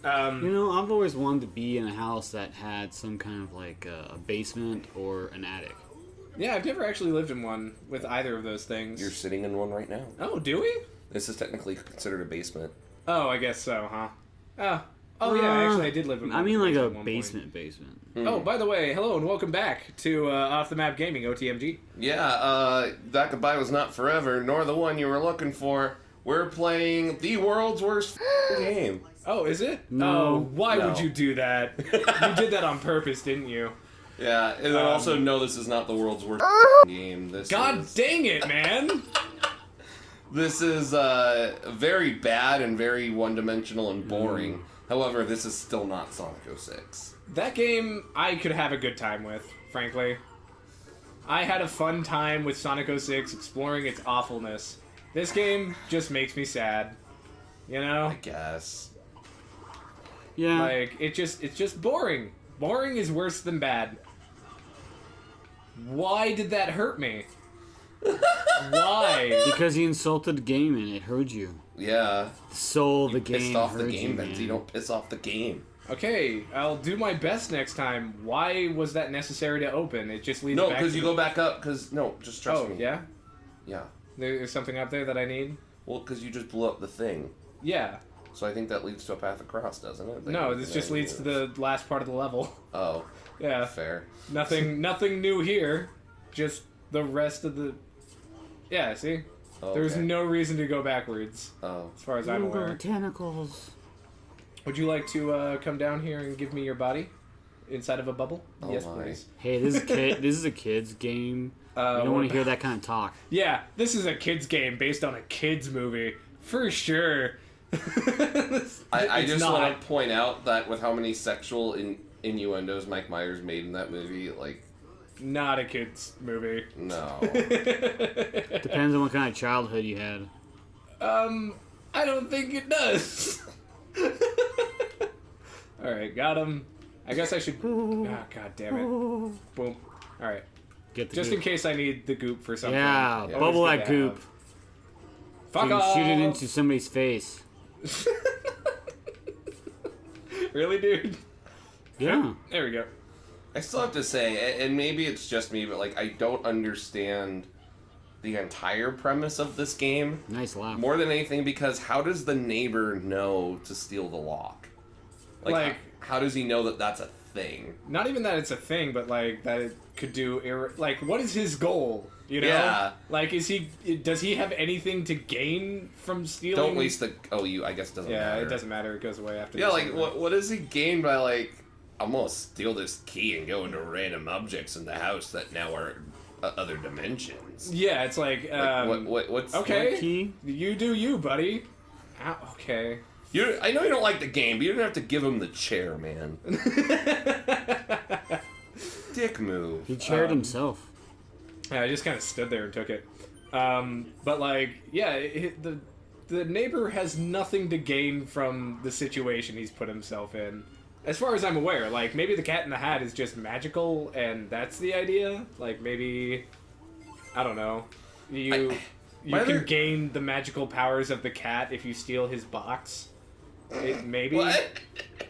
I've always wanted to be in a house that had some kind of like a basement or an attic. Yeah, I've never actually lived in one with either of those things. You're sitting in one right now. Oh, do we? This is technically considered a basement. Oh, I guess so, huh? Oh yeah, actually I did live in one. I mean like a basement. Oh, by the way, hello and welcome back to Off the Map Gaming, OTMG. Yeah, that goodbye was not forever, nor the one you were looking for. We're playing the world's worst game. Oh, is it? No. Oh, why No. would you do that? You did that on purpose, didn't you? Yeah, and then also, no, this is not the world's worst game. God dang it, man! This is very bad and very one-dimensional and boring. However, this is still not Sonic 06. That game I could have a good time with, frankly. I had a fun time with Sonic 06 exploring its awfulness. This game just makes me sad. You know? I guess. Yeah. Like, it's just boring. Boring is worse than bad. Why did that hurt me? Why? Because you insulted the game and it hurt you. Yeah. The soul of the game Pissed off the hurt game, you, Benzie. man. Don't piss off the game. Okay, I'll do my best next time. Why was that necessary to open? It just leads back No, because to you go back up, just trust me. Oh, yeah? Yeah. There's something up there that I need? Well, because you just blew up the thing. Yeah. So I think that leads to a path across, doesn't it? No, this just leads to the last part of the level. Oh. Yeah. Fair. Nothing new here. Just the rest of the... Yeah, see? Oh, There's okay. no reason to go backwards, Oh. as far as I'm aware. Tentacles. Would you like to come down here and give me your body? Inside of a bubble? Oh Yes, my. please. Hey, this is a kid's game. You don't want to hear that kind of talk. Yeah, this is a kid's game based on a kid's movie. For sure. I It's just not. want to point out that with how many sexual innuendos Mike Myers made in that movie, like, Not a kid's movie. no. Depends on what kind of childhood you had. I don't think it does. Alright, got him. I guess I should... Ah, god damn it. Boom. Alright. Get the Just goop. in case I need the goop for something. Yeah, Yeah. bubble Always that good to goop. have. So Fuck you off! can shoot it into somebody's face. Really, dude? Yeah. There we go. I still have to say, and maybe it's just me, but, like, I don't understand the entire premise of this game. Nice laugh. More than anything, because how does the neighbor know to steal the lock? Like- how does he know that that's a thing? Not even that it's a thing, but, like, that it could do... Like, what is his goal? You know? Yeah. Like, does he have anything to gain from stealing? Don't waste the... Oh, I guess it doesn't matter. Yeah, it doesn't matter. It goes away after Yeah, this like, anyway. what does he gain by, like, I'm gonna steal this key and go into random objects in the house that now are other dimensions? Yeah, it's like, What's... okay, Key? you do you, buddy. Ow, okay. I know you don't like the game, but you don't have to give him the chair, man. Dick move. He chaired himself. Yeah, I just kind of stood there and took it. But, like, yeah, the neighbor has nothing to gain from the situation he's put himself in. As far as I'm aware, like, maybe the Cat in the Hat is just magical, and that's the idea. Like, maybe, I don't know. You can gain the magical powers of the cat if you steal his box. Maybe. What?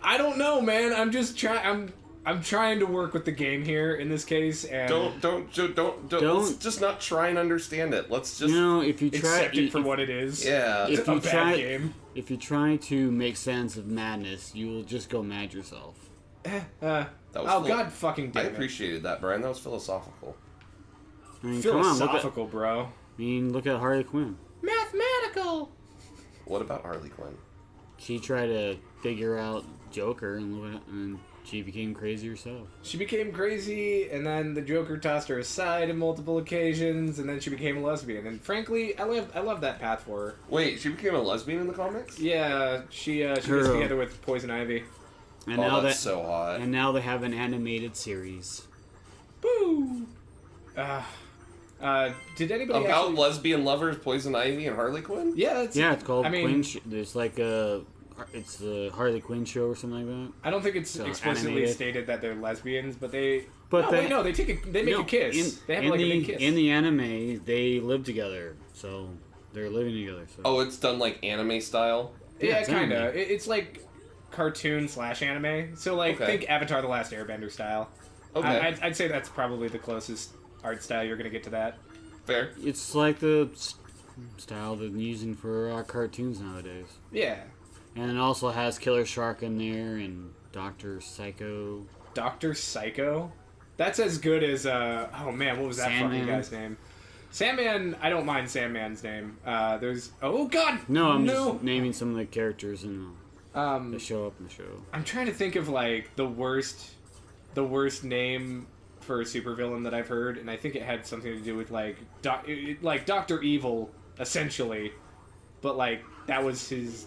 I don't know, man. I'm just trying. I'm trying to work with the game here in this case, and Don't. Let's just not try and understand it. Let's just... If you try... accept it for what it is. Yeah. If a you bad try, game. If you try to make sense of madness, you will just go mad yourself. God fucking I damn it. appreciated that, Brian. That was philosophical. I mean, come on, Philosophical, bro. look at Harley Quinn. Mathematical. What about Harley Quinn? She tried to figure out Joker, and she became crazy herself. She became crazy, and then the Joker tossed her aside on multiple occasions, and then she became a lesbian. And frankly, I love that path for her. Wait, she became a lesbian in the comics? Yeah, she gets together with Poison Ivy. And Oh, now that's so hot. And now they have an animated series. Boo! Did anybody About actually... lesbian lovers, Poison Ivy, and Harley Quinn? Yeah, It's called I mean, Quinn. There's like it's the Harley Quinn show or something like that. I don't think it's So, explicitly animated. stated that they're lesbians, but they... But they make a kiss. They have in like the, a big kiss. In the anime, they live together, so they're living together. So. Oh, it's done like anime style? Yeah, it's kind anime. of. It's like cartoon / anime. So like Okay. think Avatar: The Last Airbender style. Okay. I'd say that's probably the closest art style you're gonna get to that. Fair. It's like the style they're using for cartoons nowadays. Yeah. And it also has Killer Shark in there and Dr. Psycho. Dr. Psycho? That's as good as, oh man, what was that fucking Sandman. guy's name? Sandman, I don't mind Sandman's name. There's, oh god! No, I'm just naming some of the characters that show up in the show. I'm trying to think of, like, the worst name for a supervillain that I've heard, and I think it had something to do with, like, like Dr. Evil, essentially. But, like, that was his...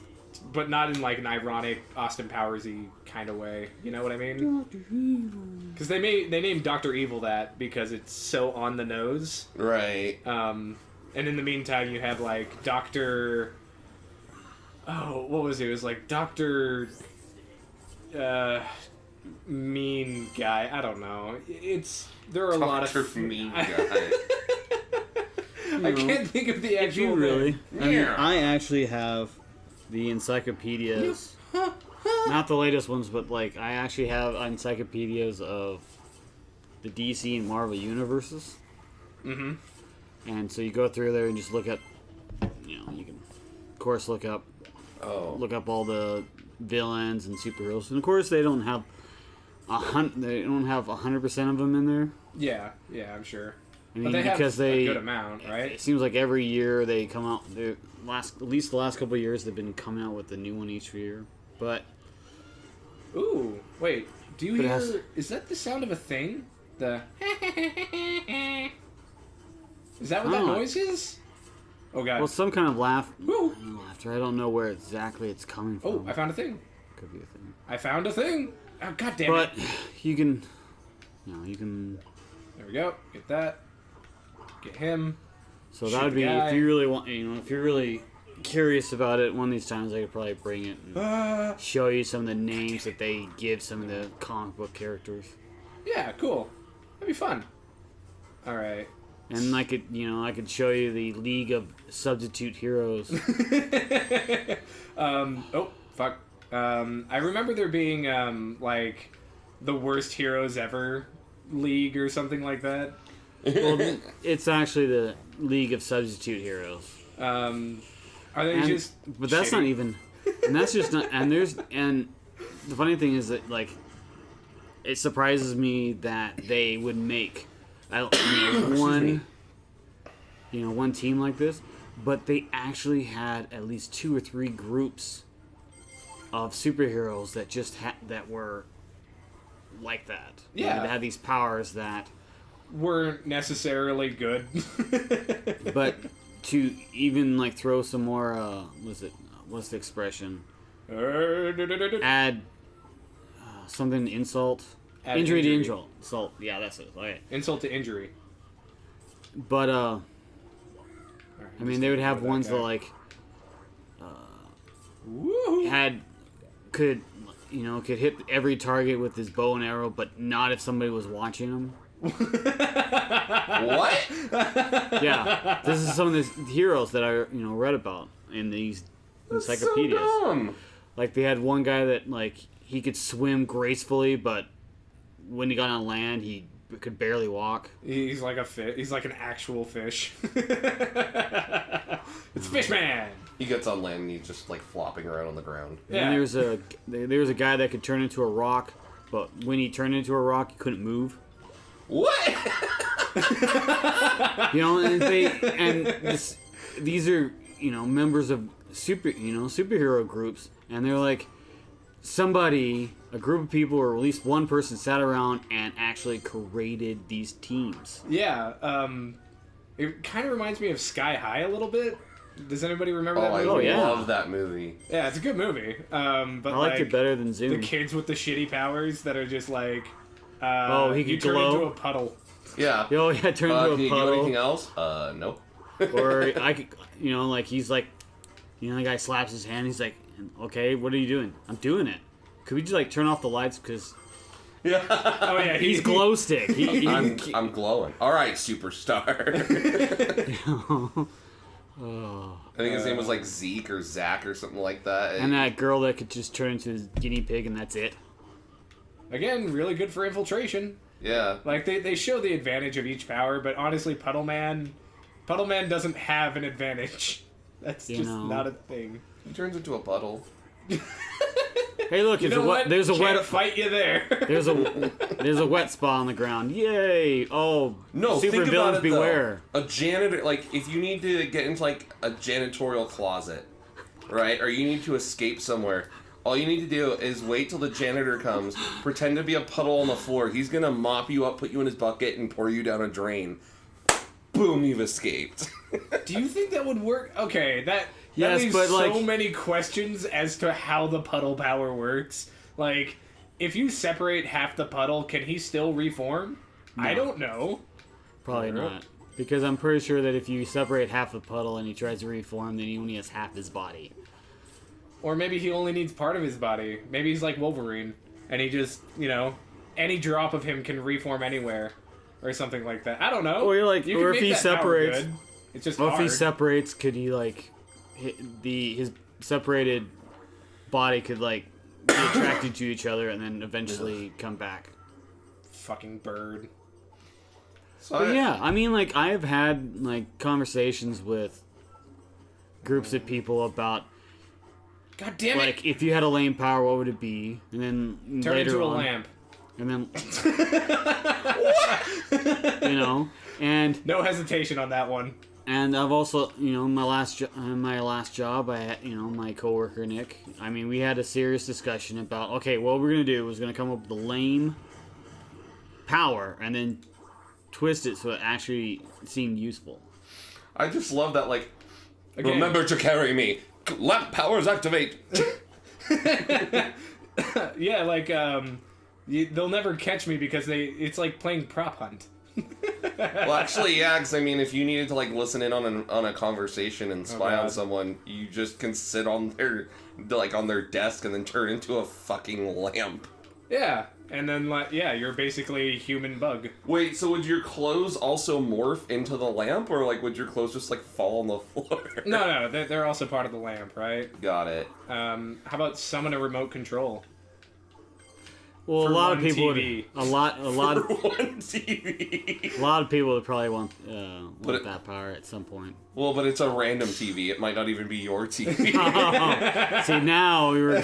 But not in, like, an ironic Austin Powers-y kind of way. You know what I mean? Because they named Dr. Evil that because it's so on the nose. Right. And in the meantime, you have, like, Dr... Oh, what was it? It was, like, Dr... Mean Guy. I don't know. There are a lot of... Dr. Mean Guy. I can't think of the If actual you really... name. I mean, Yeah. I actually have the encyclopedias. Not the latest ones, but, like, I actually have encyclopedias of the DC and Marvel universes. Mm-hmm. And so you go through there and just look up, you can, of course, look up all the villains and superheroes. And, of course, they don't have 100% of them in there. Yeah, I'm sure. I mean, But they have because a good amount, right? It seems like every year they come out. At least the last couple of years, they've been coming out with a new one each year. But Ooh, wait. Do you But it hear? has- Is that the sound of a thing? The. Is that what that Oh. noise is? Oh god. some kind of Woo. laughter. I don't know where exactly it's coming from. Oh, I found a thing. Could be a thing. I found a thing. Oh, god damn But it. you can, you can. There we go. Get that. Get him. So Shoot that would the be guy. if you really want. If you're really curious about it, one of these times I could probably bring it and show you some of the names that they give some of the comic book characters. Yeah, cool. That'd be fun. All right. And I could show you the League of Substitute Heroes. Oh fuck. I remember there being like the worst heroes ever league or something like that. Well, it's actually the League of Substitute Heroes. Are they just? But that's shitty? not even. And that's just not. And the funny thing is that, like, it surprises me that they would make one team like this, but they actually had at least 2 or 3 groups of superheroes that just that were like that. Yeah. They had these powers that. Weren't necessarily good. But to even like throw some more, what's the expression? Add something insult, Add injury to injury. insult. Yeah, that's it. Okay. Insult to injury. But Alright, I mean, they would have ones that like Woohoo! could hit every target with his bow and arrow, but not if somebody was watching him. What? Yeah, this is some of the heroes that I read about in these encyclopedias. So dumb. Like, they had one guy that, like, he could swim gracefully, but when he got on land, he could barely walk. He's like a fish. He's like an actual fish. It's Fishman. He gets on land and he's just like flopping around on the ground. Yeah. And there's a guy that could turn into a rock, but when he turned into a rock, he couldn't move. What? These are members of superhero groups, and they're like a group of people, or at least one person, sat around and actually created these teams. Yeah. It kind of reminds me of Sky High a little bit. Does anybody remember that movie? Oh, yeah. Love that movie. Yeah, it's a good movie. But I liked it better than Zoom. The kids with the shitty powers that are just like, he you could turn glow. into a puddle. Yeah. Oh yeah, turn Can into you a do anything puddle. else? No. Or I could, like he's like, the guy slaps his hand. He's like, okay, what are you doing? I'm doing it. Could we just like turn off the lights because Yeah. Oh yeah, he's glow stick. He, I'm glowing. All right, superstar. Oh. I think his name was like Zeke or Zach or something like that. And that girl that could just turn into a guinea pig and that's it. Again, really good for infiltration. Yeah. Like, they show the advantage of each power, but honestly, Puddle Man doesn't have an advantage. That's just not a thing. He turns into a puddle. Hey, look! There's a Can't wet fight you there. there's a wet spot on the ground. Yay! Oh, No, super think villains about it, beware. though. A janitor, like, if you need to get into, like, a janitorial closet, right? Or you need to escape somewhere, all you need to do is wait till the janitor comes, pretend to be a puddle on the floor. He's gonna mop you up, put you in his bucket, and pour you down a drain. Boom, you've escaped. Do you think that would work? Okay, that leaves but, so many questions as to how the puddle power works. Like, if you separate half the puddle, can he still reform? No. I don't know. Probably not. Because I'm pretty sure that if you separate half the puddle and he tries to reform, then he only has half his body. Or maybe he only needs part of his body. Maybe he's like Wolverine, and he just, any drop of him can reform anywhere, or something like that. I don't know. Or like, You or can if make he that power separates, good. It's just or if hard. he separates, could he like, his separated body could like be attracted to each other and then eventually come back. Fucking bird. But yeah, I mean, like, I've had like conversations with groups of people about. God damn it! Like, if you had a lame power, what would it be? And then Turn later into a on, lamp. And then, and no hesitation on that one. And I've also, my last job, I had, my coworker Nick. I mean, we had a serious discussion about, okay, what we're gonna do is gonna come up with a lame power and then twist it so it actually seemed useful. I just love that, like, Again. remember to carry me. Lamp powers activate. Yeah, like, they'll never catch me because it's like playing prop hunt. Well, actually, yeah, because, I mean, if you needed to, like, listen in on a conversation and spy on someone, you just can sit on their desk and then turn into a fucking lamp. Yeah, and then, you're basically a human bug. Wait, so would your clothes also morph into the lamp, or, like, would your clothes just, like, fall on the floor? No, they're also part of the lamp, right? Got it. How about summon a remote control? Well, For a lot of one people TV. would, a lot For one TV. a lot of people would probably want But that power at some point. Well, but it's a random TV. It might not even be your TV. See, now we're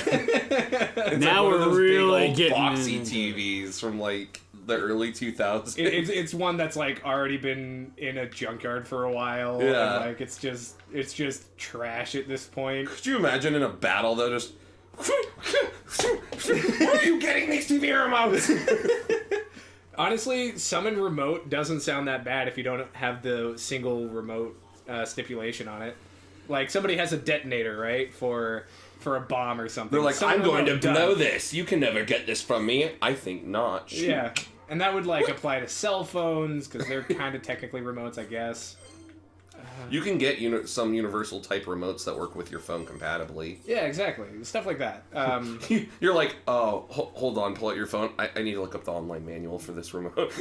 really big old getting boxy into TVs from like the early 2000s. It's one that's like already been in a junkyard for a while. Yeah. And, like it's just trash at this point. Could you imagine in a battle though, just where are you getting these TV remotes? Honestly, summon remote doesn't sound that bad if you don't have the single remote stipulation on it. Like somebody has a detonator, right, for a bomb or something. They're like, Summon I'm going to remote, done. blow this. You can never get this from me. I think not. Shoot. Yeah, and that would like apply to cell phones because they're kind of technically remotes, I guess. You can get some universal type remotes that work with your phone compatibly. Yeah, exactly. Stuff like that. You're like, oh, hold on, pull out your phone. I need to look up the online manual for this remote.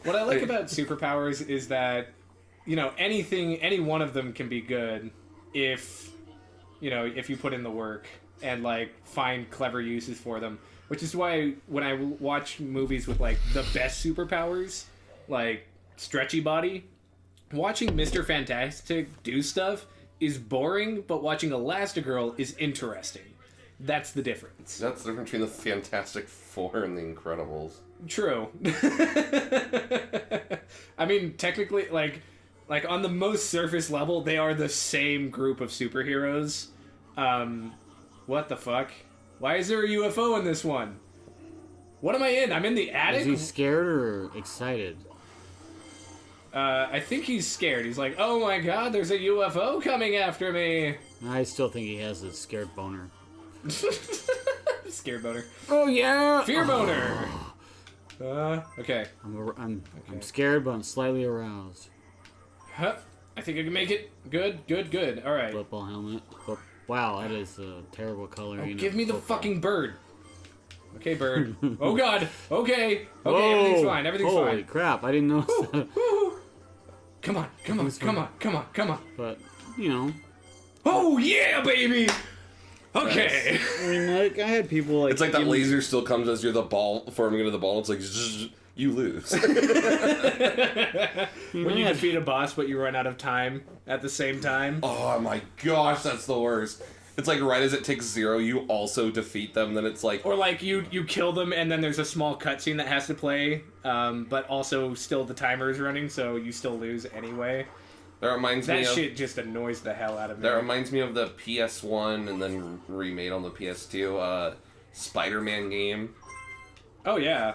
What I like about superpowers is that, any one of them can be good if you put in the work and, like, find clever uses for them. Which is why when I watch movies with, like, the best superpowers, like Stretchy Body, watching Mr. Fantastic do stuff is boring, but watching Elastigirl is interesting. That's the difference. That's the difference between the Fantastic Four and the Incredibles. True. I mean, technically, like on the most surface level, they are the same group of superheroes. What the fuck? Why is there a UFO in this one? What am I in? I'm in the attic? Is he scared or excited? I think he's scared. He's like, oh my god, there's a UFO coming after me. I still think he has a scared boner. Scared boner. Oh yeah, Fear boner. Okay. I'm scared, but I'm slightly aroused. Huh. I think I can make it. Good. All right. Football helmet. Wow, that is a terrible color. Oh, give me the football. fucking bird. Okay, bird. Oh god. Okay. Whoa. Everything's fine. Everything's Holy fine. crap! I didn't notice that. Come on. But you know. Oh yeah, baby. Okay. I mean, like, I had people like. It's like that laser still comes as you're the ball forming into the ball. It's like zzz, you lose. When you defeat a boss, but you run out of time at the same time. Oh my gosh, that's the worst. It's like right as it takes 0, you also defeat them. Then it's like, Or like you kill them and then there's a small cutscene that has to play, but also still the timer is running, so you still lose anyway. that reminds me That of shit just annoys the hell out of me. that reminds me of the PS1 and then remade on the PS2 Spider-Man game. Oh yeah.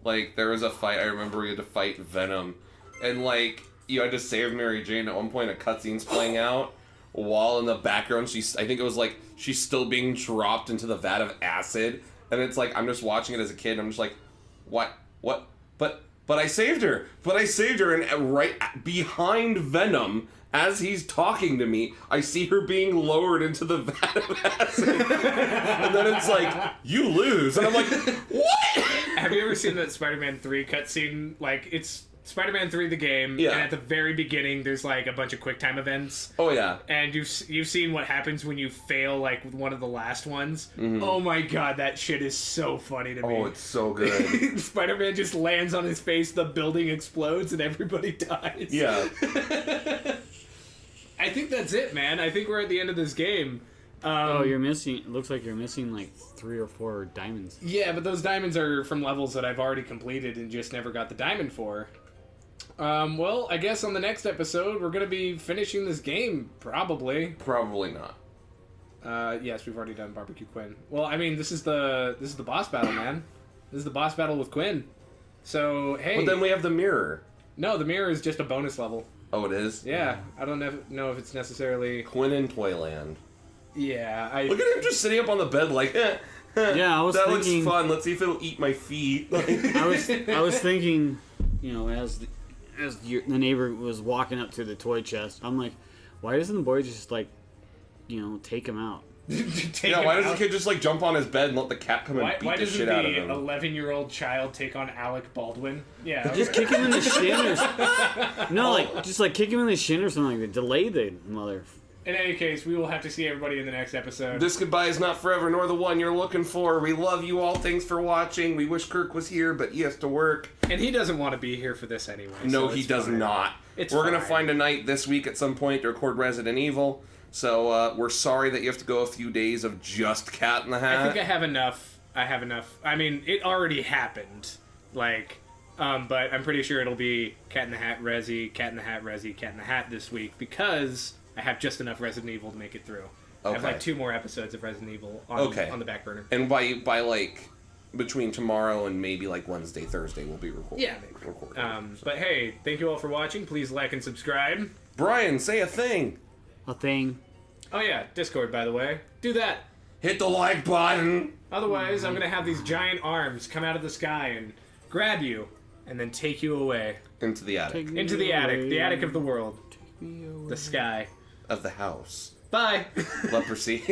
Like there was a fight. I remember we had to fight Venom, and like you had to save Mary Jane. At one point, a cutscene's playing out. While in the background, I think it was like she's still being dropped into the vat of acid, and it's like I'm just watching it as a kid. And I'm just like, what, but I saved her, and right behind Venom, as he's talking to me, I see her being lowered into the vat of acid, and then it's like you lose, and I'm like, what? Have you ever seen that Spider-Man 3 cutscene? Like, it's Spider-Man 3 the game, Yeah. and at the very beginning, there's like a bunch of QuickTime events. Oh yeah. And you've seen what happens when you fail, like, with one of the last ones. Oh my god, that shit is so funny to me. Oh, it's so good. Spider-Man just lands on his face, the building explodes, and everybody dies. Yeah. I think that's it, man. I think we're at the end of this game. Oh, you're missing. It looks like you're missing like 3 or 4 diamonds. Yeah, but those diamonds are from levels that I've already completed and just never got the diamond for. Well, I guess on the next episode, we're going to be finishing this game, probably. Probably not. Yes, we've already done Barbecue Quinn. Well, I mean, this is the boss battle, man. This is the boss battle with Quinn. So, hey. But then we have the mirror. No, the mirror is just a bonus level. Oh, it is? Yeah, I don't know if it's necessarily... Quinn in Toyland. Yeah, Look at him just sitting up on the bed like, Yeah, I was that thinking. looks fun. Let's see if it'll eat my feet. I was thinking, you know, as the neighbor was walking up to the toy chest, I'm like, why doesn't the boy just like, you know, take him out? Yeah, why does the kid just like jump on his bed and let the cat come and beat Why the doesn't shit out of the him? 11-year-old child take on Alec Baldwin? Yeah. Just kick him in the shin or no, like just like kick him in the shin or something like that. Delay the mother. In any case, we will have to see everybody in the next episode. This goodbye is not forever, nor the one you're looking for. We love you all. Thanks for watching. We wish Kirk was here, but he has to work. And he doesn't want to be here for this anyway. No, so he it's does fine. not. It's We're going to fine. find a night this week at some point to record Resident Evil. So we're sorry that you have to go a few days of just Cat in the Hat. I think I have enough. I mean, it already happened. Like, but I'm pretty sure it'll be Cat in the Hat, Resi, Cat in the Hat, Resi, Cat in the Hat this week because I have just enough Resident Evil to make it through. I have like 2 more episodes of Resident Evil on the back burner. And by like between tomorrow and maybe like Wednesday, Thursday, we'll be recording. Yeah, maybe. But hey, thank you all for watching. Please like and subscribe. Brian, say a thing. A thing. Oh yeah, Discord, by the way. Do that. Hit the like button. Otherwise, I'm gonna have these giant arms come out of the sky and grab you, and then take you away. Into the attic. Into the attic of the world. The sky. Of the house. Bye! Leprosy.